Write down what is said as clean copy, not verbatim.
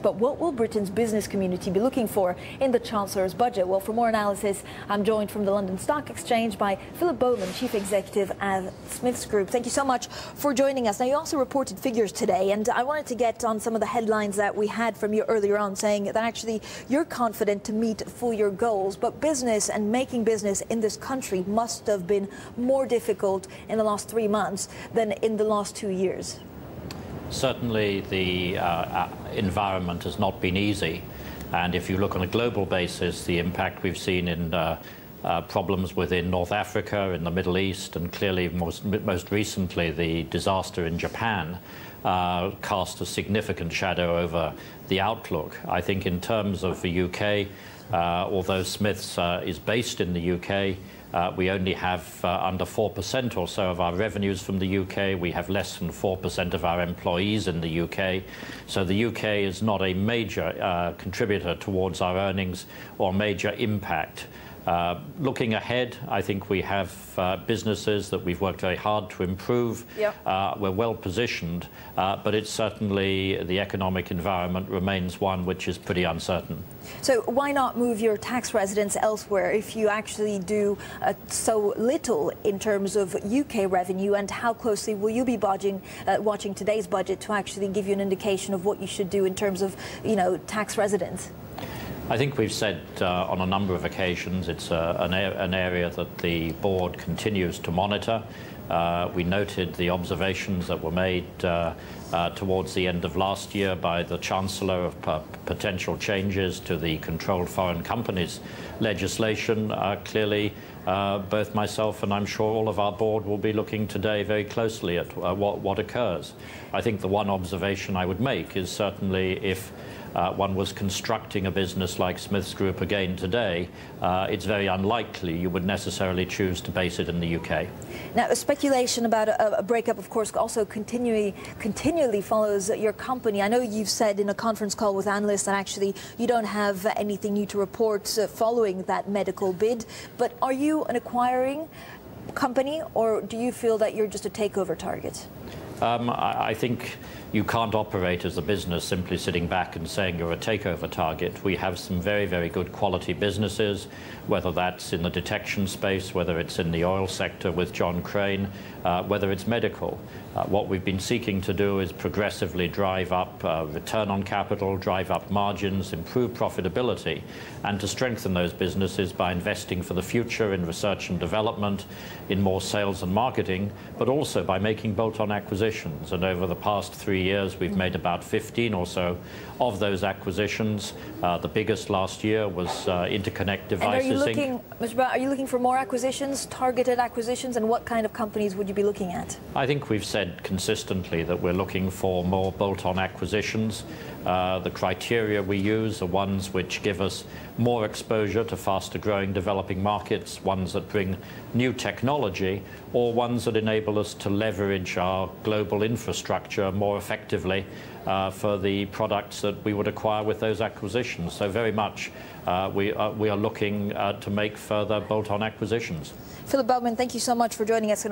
but what will Britain's business community be looking for in the Chancellor's budget? Well, for more analysis, I'm joined from the London Stock Exchange by Philip Bowman, Chief Executive at Smiths Group. Thank you so much for joining us. Now, you also reported figures today, and I wanted to get on some of the headlines that we had from you earlier on, saying that actually you're confident to meet full-year goals, but business and making business in this country must have been more difficult in the last 3 months than in the last 2 years. Certainly the environment has not been easy, and if you look on a global basis, the impact we've seen in problems within North Africa, in the Middle East, and clearly most recently the disaster in Japan cast a significant shadow over the outlook. I think in terms of the UK, although Smiths is based in the UK, we only have under 4% or so of our revenues from the UK. We have less than 4% of our employees in the UK. So the UK is not a major contributor towards our earnings or major impact. Looking ahead, I think we have businesses that we've worked very hard to improve. Yep. We're well positioned, but it's certainly the economic environment remains one which is pretty uncertain. So why not move your tax residence elsewhere if you actually do so little in terms of UK revenue, and how closely will you be watching today's budget to actually give you an indication of what you should do in terms of, tax residence? I think we've said on a number of occasions it's an area that the board continues to monitor. We noted the observations that were made towards the end of last year by the Chancellor of potential changes to the Controlled Foreign Companies legislation. Clearly, both myself and I'm sure all of our board will be looking today very closely at what occurs. I think the one observation I would make is certainly if one was constructing a business like Smiths Group again today, it's very unlikely you would necessarily choose to base it in the UK. Now, speculation about a breakup, of course, also continually follows your company. I know you've said in a conference call with analysts that actually you don't have anything new to report following that medical bid, but are you an acquiring company, or do you feel that you're just a takeover target? I think you can't operate as a business simply sitting back and saying you're a takeover target. We have some very, very good quality businesses, whether that's in the detection space, whether it's in the oil sector with John Crane, whether it's medical. What we've been seeking to do is progressively drive up return on capital, drive up margins, improve profitability, and to strengthen those businesses by investing for the future in research and development, in more sales and marketing, but also by making bolt-on acquisitions. And over the past 3 years, we've made about 15 or so of those acquisitions. The biggest last year was Interconnect Devices. And are you looking for more acquisitions, targeted acquisitions, and what kind of companies would you be looking at? I think we've said consistently that we're looking for more bolt-on acquisitions. The criteria we use are ones which give us more exposure to faster-growing developing markets, ones that bring new technology, or ones that enable us to leverage our global infrastructure more effectively for the products that we would acquire with those acquisitions. So very much we are looking to make further bolt-on acquisitions. Philip Bowman, thank you so much for joining us.